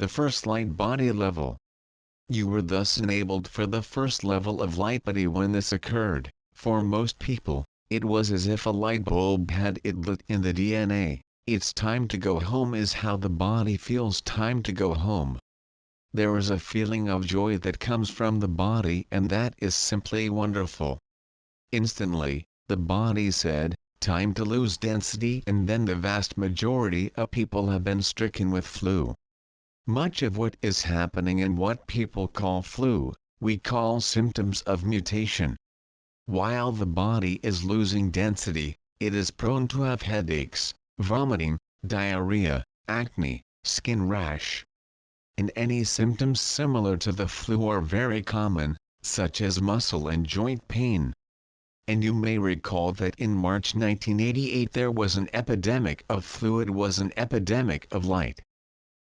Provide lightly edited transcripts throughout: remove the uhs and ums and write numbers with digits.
the first light body level. You were thus enabled for the first level of light body. When this occurred, for most people, it was as if a light bulb had it lit in the DNA. It's time to go home is how the body feels. Time to go home. There is a feeling of joy that comes from the body, and that is simply wonderful. Instantly, the body said, time to lose density, and then the vast majority of people have been stricken with flu. Much of what is happening in what people call flu, we call symptoms of mutation. While the body is losing density, it is prone to have headaches, vomiting, diarrhea, acne, skin rash. And any symptoms similar to the flu are very common, such as muscle and joint pain. And you may recall that in March 1988 there was an epidemic of flu. It was an epidemic of light.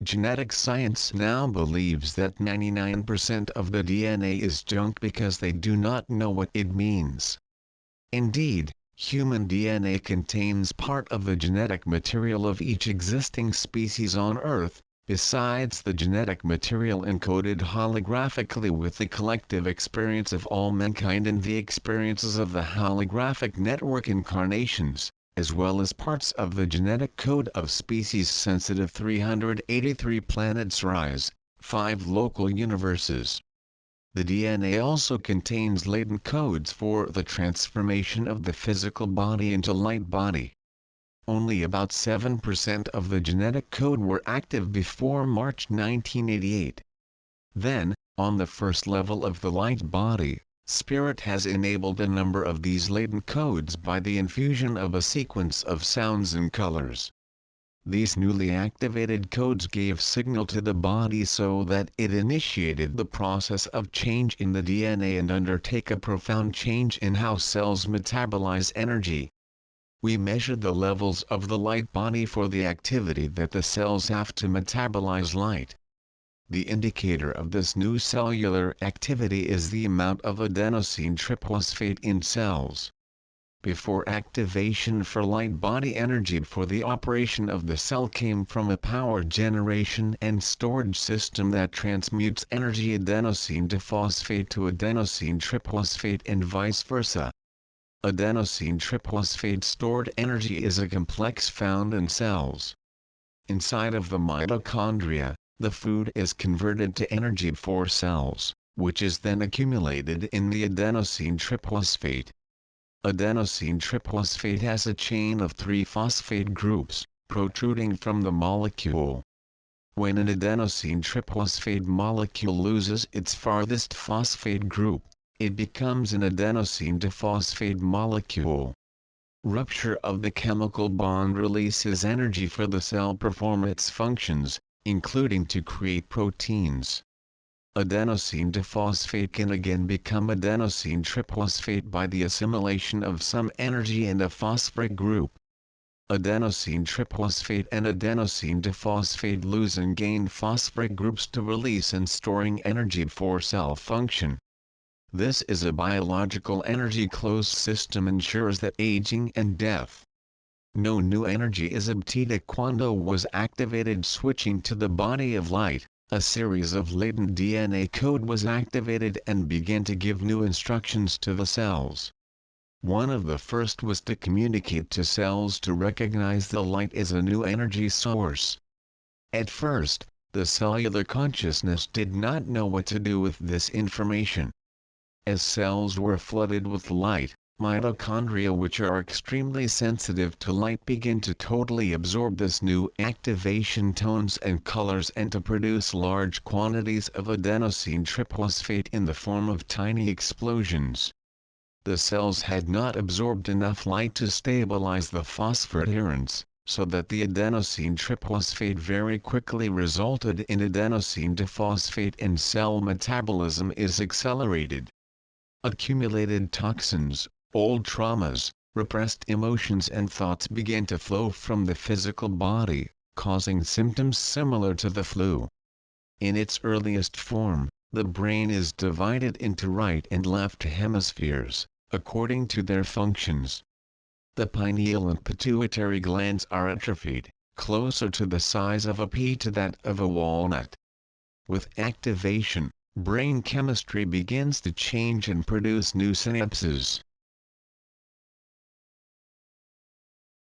Genetic science now believes that 99% of the DNA is junk because they do not know what it means. Indeed, human DNA contains part of the genetic material of each existing species on Earth, besides the genetic material encoded holographically with the collective experience of all mankind and the experiences of the holographic network incarnations, as well as parts of the genetic code of species-sensitive 383 planets rise, 5 local universes. The DNA also contains latent codes for the transformation of the physical body into light body. Only about 7% of the genetic code were active before March 1988. Then, on the first level of the light body, Spirit has enabled a number of these latent codes by the infusion of a sequence of sounds and colors. These newly activated codes gave signal to the body so that it initiated the process of change in the DNA and undertake a profound change in how cells metabolize energy. We measured the levels of the light body for the activity that the cells have to metabolize light. The indicator of this new cellular activity is the amount of adenosine triphosphate in cells. Before activation for light body, energy for the operation of the cell came from a power generation and storage system that transmutes energy adenosine diphosphate to adenosine triphosphate and vice versa. Adenosine triphosphate stored energy is a complex found in cells. Inside of the mitochondria, the food is converted to energy for cells, which is then accumulated in the adenosine triphosphate. Adenosine triphosphate has a chain of 3 phosphate groups, protruding from the molecule. When an adenosine triphosphate molecule loses its farthest phosphate group, it becomes an adenosine diphosphate molecule. Rupture of the chemical bond releases energy for the cell perform its functions, including to create proteins. Adenosine diphosphate can again become adenosine triphosphate by the assimilation of some energy in a phosphoric group. Adenosine triphosphate and adenosine diphosphate lose and gain phosphoric groups to release and storing energy for cell function. This is a biological energy closed system, ensures that aging and death. No new energy is obtained quando was activated. Switching to the body of light, a series of latent DNA code was activated and began to give new instructions to the cells. One of the first was to communicate to cells to recognize the light as a new energy source. At first, the cellular consciousness did not know what to do with this information. As cells were flooded with light, mitochondria, which are extremely sensitive to light, begin to totally absorb this new activation tones and colors and to produce large quantities of adenosine triphosphate in the form of tiny explosions. The cells had not absorbed enough light to stabilize the phosphoadherence, so that the adenosine triphosphate very quickly resulted in adenosine diphosphate and cell metabolism is accelerated. Accumulated toxins, old traumas, repressed emotions and thoughts began to flow from the physical body, causing symptoms similar to the flu. In its earliest form, the brain is divided into right and left hemispheres, according to their functions. The pineal and pituitary glands are atrophied, closer to the size of a pea to that of a walnut. With activation, brain chemistry begins to change and produce new synapses.